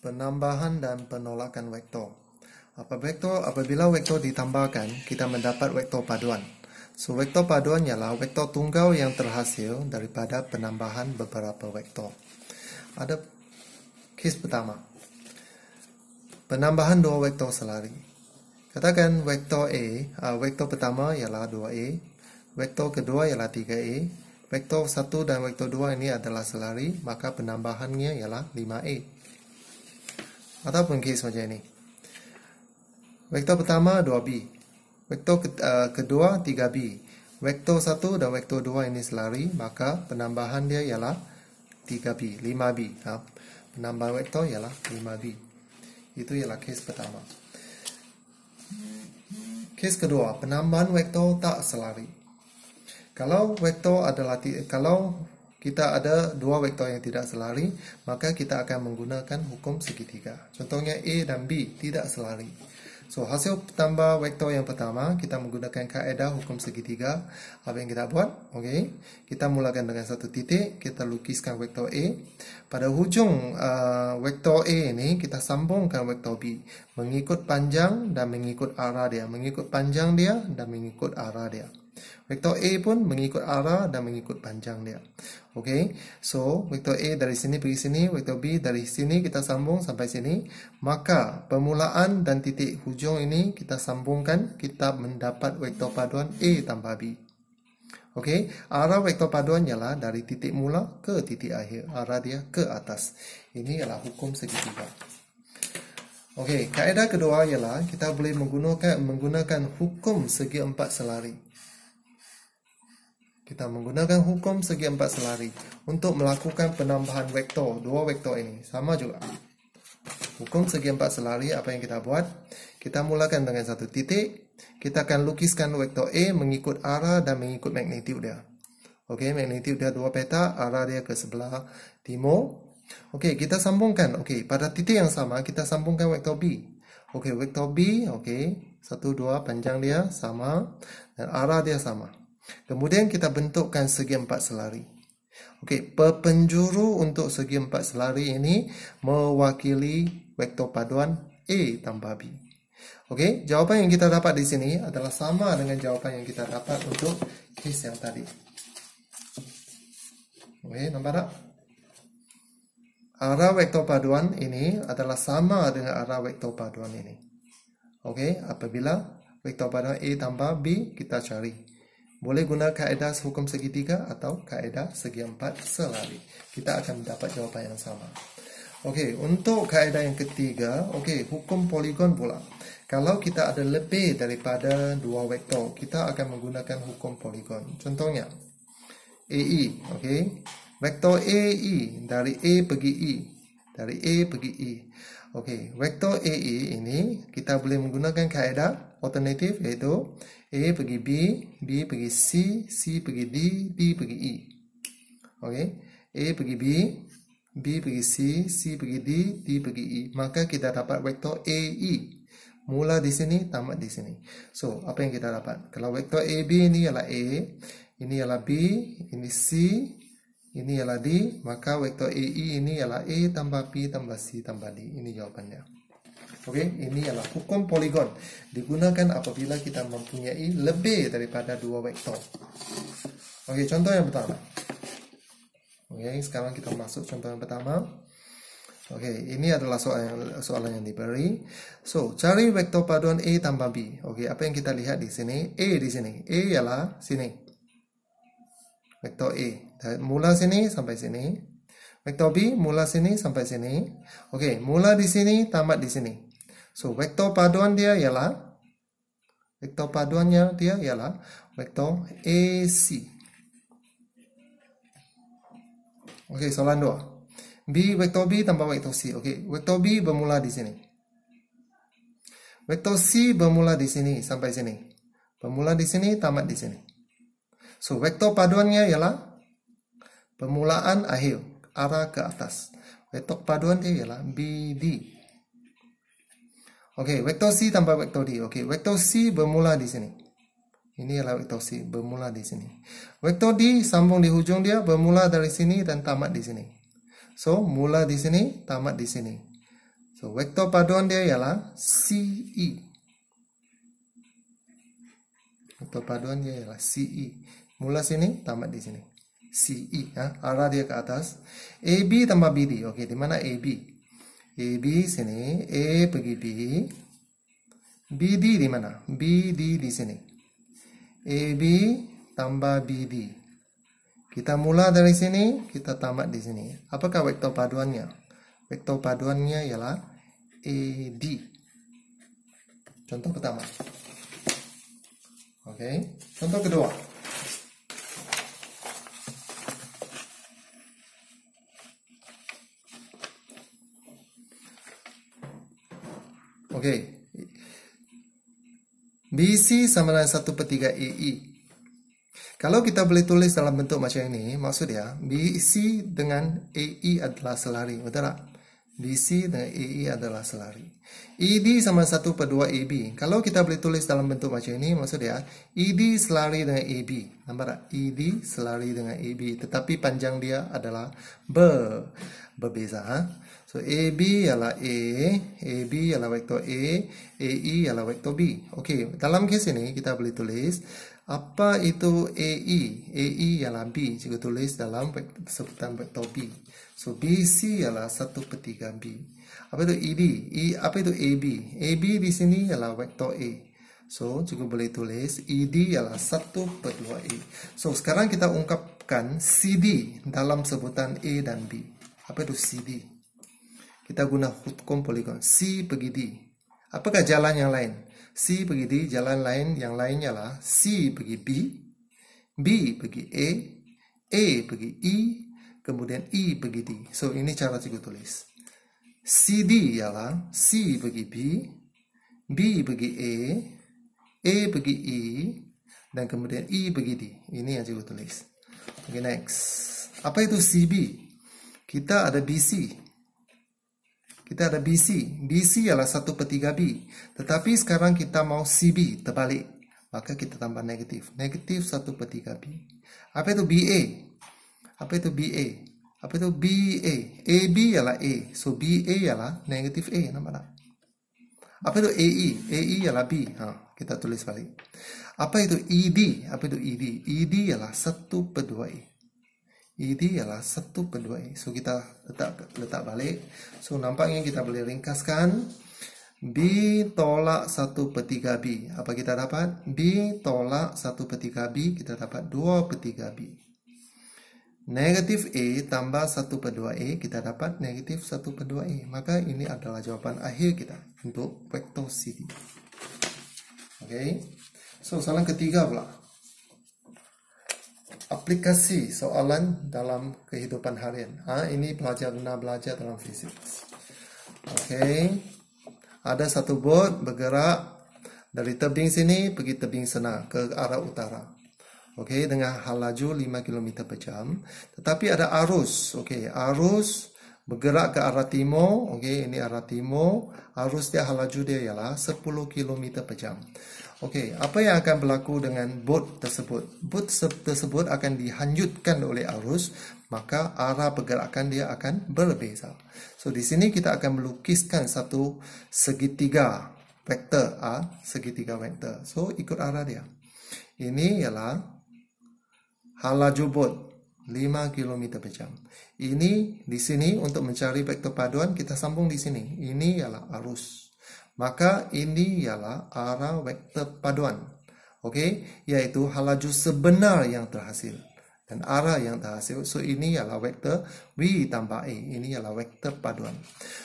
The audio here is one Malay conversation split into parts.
Penambahan dan penolakan vektor. Apabila vektor ditambahkan, kita mendapat vektor paduan. So, vektor paduan ialah vektor tunggal yang terhasil daripada penambahan beberapa vektor. Ada kes pertama. Penambahan dua vektor selari. Katakan vektor A, vektor pertama ialah 2A, vektor kedua ialah 3A, vektor 1 dan vektor 2 ini adalah selari, maka penambahannya ialah 5A. Ataupun kes macam ini. Vektor pertama 2B. Vektor kedua 3B. Vektor 1 dan vektor 2 ini selari, maka penambahan dia ialah 3B, 5B. Penambahan vektor ialah 5B. Itu ialah kes pertama. Kes kedua, penambahan vektor tak selari. Kalau kita ada dua vektor yang tidak selari, maka kita akan menggunakan hukum segitiga. Contohnya A dan B tidak selari. So, hasil tambah vektor yang pertama, kita menggunakan kaedah hukum segitiga. Apa yang kita buat? Okey, kita mulakan dengan satu titik, kita lukiskan vektor A. Pada hujung vektor A ini, kita sambungkan vektor B. Mengikut panjang dan mengikut arah dia. Mengikut panjang dia dan mengikut arah dia. Vektor A pun mengikut arah dan mengikut panjang dia. Okey, so vektor A dari sini pergi sini, vektor B dari sini kita sambung sampai sini. Maka permulaan dan titik hujung ini kita sambungkan, kita mendapat vektor paduan A tambah B. Okey, arah vektor paduan ialah dari titik mula ke titik akhir. Arah dia ke atas. Ini ialah hukum segitiga. Okey, kaedah kedua ialah kita boleh menggunakan hukum segi empat selari. Kita menggunakan hukum segi empat selari untuk melakukan penambahan vektor. Dua vektor ini sama juga. Hukum segi empat selari, apa yang kita buat? Kita mulakan dengan satu titik. Kita akan lukiskan vektor A mengikut arah dan mengikut magnitude dia. Okey, magnitude dia 2 peta, arah dia ke sebelah timur. Okey, kita sambungkan. Okey, pada titik yang sama kita sambungkan vektor B. Okey, vektor B, okey, 1 2 panjang dia sama dan arah dia sama. Kemudian kita bentukkan segi empat selari. Okey, perpenjuru untuk segi empat selari ini mewakili vektor paduan A tambah B. Okey, jawapan yang kita dapat di sini adalah sama dengan jawapan yang kita dapat untuk kes yang tadi. Okey, nampak tak? Arah vektor paduan ini adalah sama dengan arah vektor paduan ini. Okey, apabila vektor paduan A tambah B, kita cari. Boleh guna kaedah hukum segitiga atau kaedah segi empat selari. Kita akan mendapat jawapan yang sama. Okey, untuk kaedah yang ketiga, okey, hukum poligon pula. Kalau kita ada lebih daripada dua vektor, kita akan menggunakan hukum poligon. Contohnya, AE, okey. Vektor AE dari A pergi E. Dari A pergi E. Okey, vektor AE ini kita boleh menggunakan kaedah alternatif iaitu A pergi B, B pergi C, C pergi D, D pergi E. Okey, A pergi B, B pergi C, C pergi D, D pergi E. Maka kita dapat vektor AE. Mula di sini, tamat di sini. So, apa yang kita dapat? Kalau vektor AB ini ialah A, ini ialah B, ini C, ini ialah D, maka vektor AE ini ialah A tambah B tambah C tambah D. Ini jawapannya. Okey, ini adalah hukum poligon. Digunakan apabila kita mempunyai lebih daripada dua vektor. Okey, contoh yang pertama. Okey, sekarang kita masuk contoh yang pertama. Okey, ini adalah soalan yang diberi. So, cari vektor paduan A tambah B. Okey, apa yang kita lihat di sini? A di sini. A ialah sini. Vektor A. Mula sini sampai sini. Vektor B mula sini sampai sini. Okey, mula di sini, tamat di sini. So, vektor paduannya dia ialah vektor AC. Okey, soalan 2. Vektor B tambah vektor C. Okey, vektor B bermula di sini. Vektor C bermula di sini sampai sini. Bermula di sini, tamat di sini. So, vektor paduannya ialah permulaan akhir, arah ke atas. Vektor paduan dia ialah BD. Okey, vektor C tambah vektor D. Okey, vektor C bermula di sini. Ini adalah vektor C bermula di sini. Vektor D sambung di hujung dia, bermula dari sini dan tamat di sini. So, mula di sini, tamat di sini. So, vektor paduan dia ialah CE. Vektor paduan dia ialah CE. Mula sini, tamat di sini. CE, arah dia ke atas. AB tambah BD. Okey, di mana AB? AB sini, A pergi B. BD di mana? BD di sini. AB tambah BD. Kita mula dari sini, kita tamat di sini. Apakah vektor paduannya? Vektor paduannya ialah AD. Contoh pertama. Okey, contoh kedua. Okey. BC sama dengan 1/3 AE. Kalau kita boleh tulis dalam bentuk macam ini, maksud dia BC dengan AE adalah selari, betul tak? BC dengan AE adalah selari. ED sama 1/2 AB. Kalau kita boleh tulis dalam bentuk macam ini, maksud dia ED selari dengan AB. Nampak tak? ED selari dengan AB. Tetapi panjang dia adalah berbeza. So, AB ialah A, AB ialah vektor A, AE ialah vektor B. Okey, dalam kes ini kita boleh tulis apa itu AE? AE ialah B. Jika tulis dalam sebutan vektor B. So, BC ialah 1/3 B. Apa itu ED? Apa itu AB? AB di sini ialah vektor A. So, juga boleh tulis ED ialah 1/2 A. So, sekarang kita ungkapkan CD dalam sebutan A dan B. Apa itu CD? Kita guna hukum poligon. C pergi D. Apakah jalan yang lain? C pergi D, jalan lain yang lainnya lah C pergi B, B pergi A pergi E, kemudian E pergi D. So, ini cara cikgu tulis. CD ialah C pergi B, B pergi A pergi E, dan kemudian E pergi D. Ini yang cikgu tulis. Okay, next. Apa itu CB? Kita ada BC. Kita ada BC. BC ialah 1/3 B. Tetapi sekarang kita mau CB, terbalik. Maka kita tambah negatif. Negatif 1/3 B. Apa itu BA? Apa itu BA? Apa itu BA? AB ialah A. So, BA ialah negatif A. Nampak tak? Apa itu AE? AE ialah B. Kita tulis balik. Apa itu ED? Apa itu ED? ED ialah 1/2 A. ED ialah 1/2 A. So, kita letak balik. So, nampaknya kita boleh ringkaskan. B tolak 1/3 B. Apa kita dapat? B tolak 1/3 B. Kita dapat 2/3 B. Negatif A tambah 1/2 A. Kita dapat negatif 1/2 A. Maka ini adalah jawapan akhir kita untuk vektor CD. Okay. So, soalan ketiga pula. Aplikasi soalan dalam kehidupan harian. Ini benar belajar dalam fisik. Okey. Ada satu bot bergerak dari tebing sini pergi tebing sana ke arah utara. Okey, dengan hal laju 5 km per jam. Tetapi ada arus. Okey, arus bergerak ke arah timur. Okey, ini arah timur. Arus dia, hal laju dia ialah 10 km per jam. Okey, apa yang akan berlaku dengan bot tersebut? Bot tersebut akan dihanyutkan oleh arus, maka arah pergerakan dia akan berbeza. So, di sini kita akan melukiskan satu segitiga vektor A, segitiga vektor. So, ikut arah dia. Ini ialah hal laju bot 5 km per jam. Ini di sini untuk mencari vektor paduan kita sambung di sini. Ini ialah arus. Maka ini ialah arah vektor paduan. Okey, iaitu hal laju sebenar yang terhasil dan arah yang terhasil. So, ini ialah vektor V tambah A. Ini ialah vektor paduan.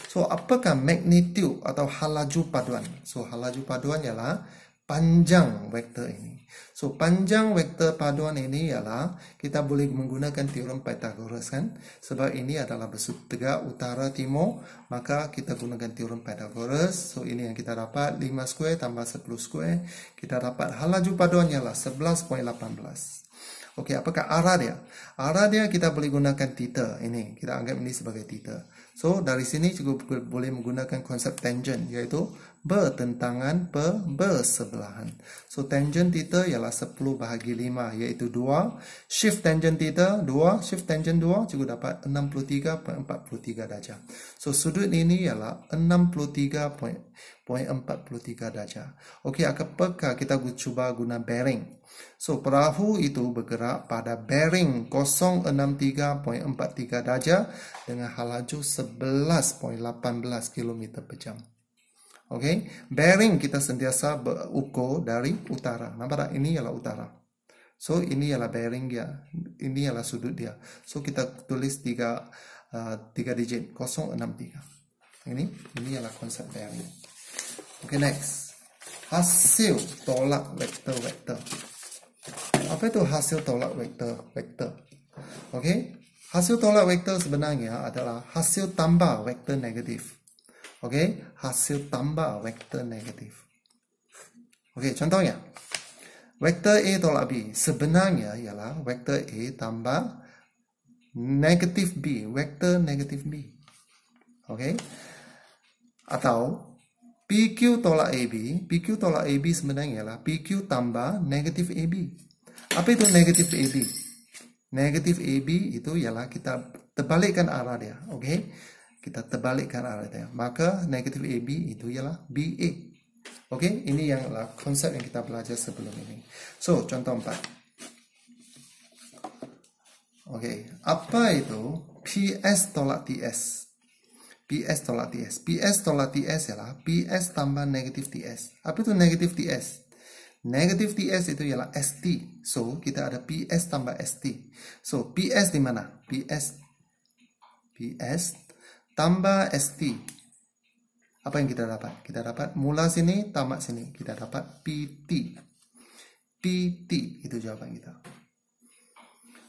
So, apakah magnitude atau hal laju paduan? So, hal laju paduan ialah panjang vektor ini. So, panjang vektor paduan ini ialah kita boleh menggunakan teorem Pythagoras kan? Sebab ini adalah bersudut tegak utara timur, maka kita gunakan teorem Pythagoras. So, ini yang kita dapat 5 square tambah 10 square. Kita dapat hal laju paduan ialah 11.18. Okey, apakah arah dia? Arah dia kita boleh gunakan theta. Ini kita anggap ini sebagai theta. So, dari sini juga boleh menggunakan konsep tangent, iaitu bertentangan bersebelahan. So tangent theta ialah 10/5 iaitu 2. Shift tangent theta 2, shift tangent 2 juga dapat 63.43 darjah. So sudut ini ialah 63.43 darjah. Okey, apakah kita cuba guna bearing? So perahu itu bergerak pada bearing 063.43 darjah dengan laju 11.18 km per jam. Okey, bearing kita sentiasa berukur dari utara. Nampak tak? Ini ialah utara. So ini ialah bearing dia. Ini ialah sudut dia. So kita tulis 3 digit 063. Ini ialah konsep bearing. Okey, next. Hasil tolak vektor. Apa itu hasil tolak vektor? Okey, hasil tolak vektor sebenarnya adalah hasil tambah vektor negatif. Okey, hasil tambah vektor negatif. Okey, contohnya. Vektor A tolak B sebenarnya ialah vektor A tambah negatif B, vektor negatif B. Okey. Atau PQ tolak AB, PQ tolak AB sebenarnya ialah PQ tambah negatif AB. Apa itu negatif AB? Negatif AB itu ialah kita terbalikkan arah dia. Okey. Kita terbalikkan arah dia. Maka negatif AB itu ialah BA. Okey, ini yang konsep yang kita belajar sebelum ini. So, contoh 4. Okey, apa itu PS tolak TS? PS tolak TS. PS tolak TS ialah PS tambah negatif TS. Apa itu negatif TS? Negatif TS itu ialah ST. So, kita ada PS tambah ST. So, PS di mana? PS tambah ST. Apa yang kita dapat? Kita dapat mula sini, tamat sini. Kita dapat PT. PT itu jawaban kita.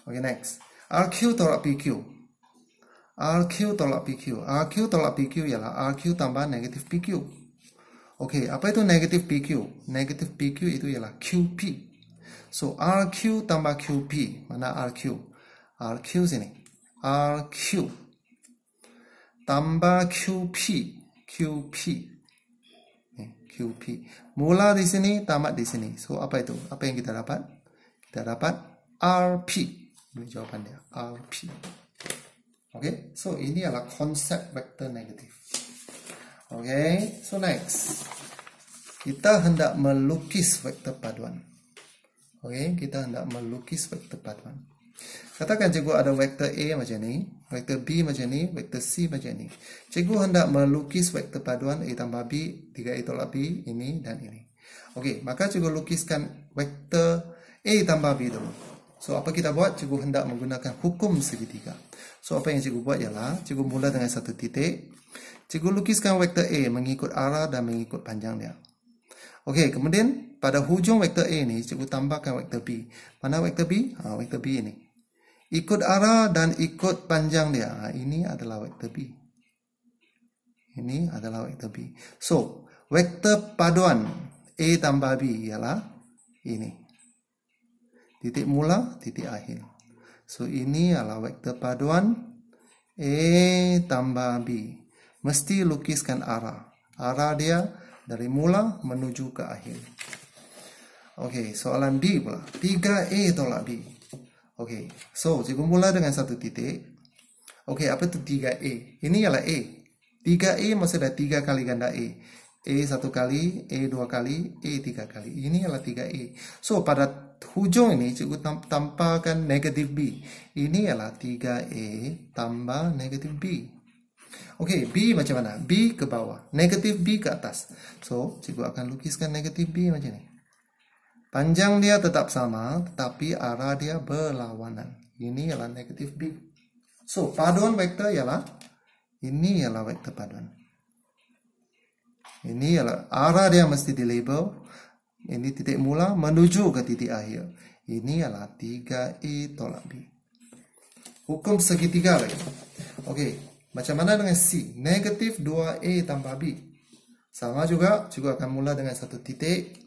Okay, next. RQ tolak PQ. RQ tolak PQ. RQ tolak PQ ialah RQ tambah negatif PQ. Okey, apa itu negatif PQ? Negatif PQ itu ialah QP. So, RQ tambah QP. Mana RQ? RQ sini. RQ tambah QP. QP. Mula di sini, tamat di sini. So, apa itu? Apa yang kita dapat? Kita dapat RP. Ini jawapan dia. RP. Okay, so ini adalah konsep vektor negatif. Okay, so next. Kita hendak melukis vektor paduan. Okay, kita hendak melukis vektor paduan. Katakan cikgu ada vektor A macam ni, vektor B macam ni, vektor C macam ni. Cikgu hendak melukis vektor paduan A tambah B, 3A tolak B, ini dan ini. Okey, maka cikgu lukiskan vektor A tambah B dulu. So, apa kita buat? Cikgu hendak menggunakan hukum segitiga. So, apa yang cikgu buat ialah, cikgu mula dengan satu titik. Cikgu lukiskan vektor A mengikut arah dan mengikut panjang dia. Okey, kemudian pada hujung vektor A ni, cikgu tambahkan vektor B. Mana vektor B? Vektor B ini. Ikut arah dan ikut panjang dia. Ini adalah vektor B. Ini adalah vektor B. So, vektor paduan A tambah B ialah ini. Titik mula, titik akhir. So, ini adalah vektor paduan A tambah B. Mesti lukiskan arah. Arah dia dari mula menuju ke akhir. Okey, soalan D pula. 3A tolak B. Okey, so cikgu mula dengan satu titik. Okey, apa itu 3A? Ini ialah A. 3A maksudnya 3 kali ganda A. A 1 kali, A 2 kali, A 3 kali. Ini ialah 3A. So, pada hujung ini cikgu tampakkan negatif B. Ini ialah 3A tambah negatif B. Okey, B macam mana? B ke bawah, negatif B ke atas. So, cikgu akan lukiskan negatif B macam ni. Panjang dia tetap sama, tetapi arah dia berlawanan. Ini ialah negatif B. So, paduan vektor ialah, ini ialah vektor paduan. Ini ialah arah dia mesti dilabel. Ini titik mula menuju ke titik akhir. Ini ialah 3A tolak B. Hukum segitiga lagi. Okey, macam mana dengan C? Negatif 2A tambah B. Sama juga, cikgu akan mula dengan satu titik.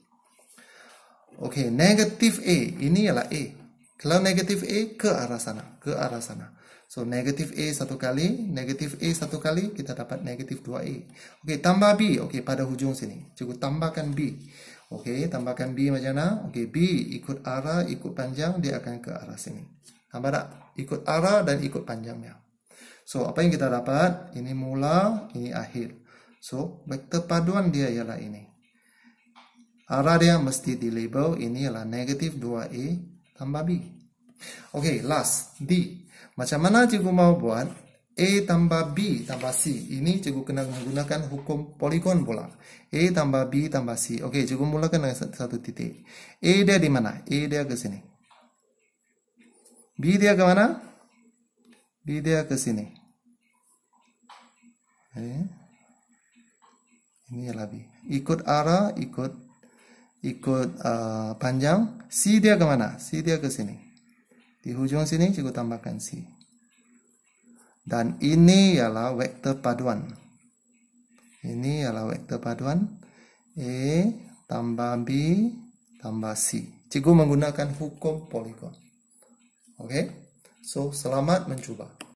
Okey, negatif A. Ini ialah A. Kalau negatif A, ke arah sana. Ke arah sana. So, negatif A satu kali, kita dapat negatif 2A. Okey, tambah B. Okey, pada hujung sini. Cikgu tambahkan B. Okey, tambahkan B macam mana? Okey, B ikut arah, ikut panjang, dia akan ke arah sini. Nampak tak? Ikut arah dan ikut panjangnya. So, apa yang kita dapat? Ini mula, ini akhir. So, vektor paduan dia ialah ini. Arah dia mesti dilabel, ini ialah negatif 2A tambah B. Okey, last, D. Macam mana cikgu mau buat A tambah B tambah C? Ini cikgu kena menggunakan hukum poligon pula. A tambah B tambah C. Okey, cikgu mulakan dengan satu titik. A dia di mana? A dia ke sini. B dia ke mana? B dia ke sini. Ini adalah B. Ikut arah, ikut panjang. C dia ke mana? C dia ke sini. Di hujung sini cikgu tambahkan C. Dan ini ialah vektor paduan. Ini ialah vektor paduan. A tambah B tambah C. Cikgu menggunakan hukum poligon. Okey. So, selamat mencuba.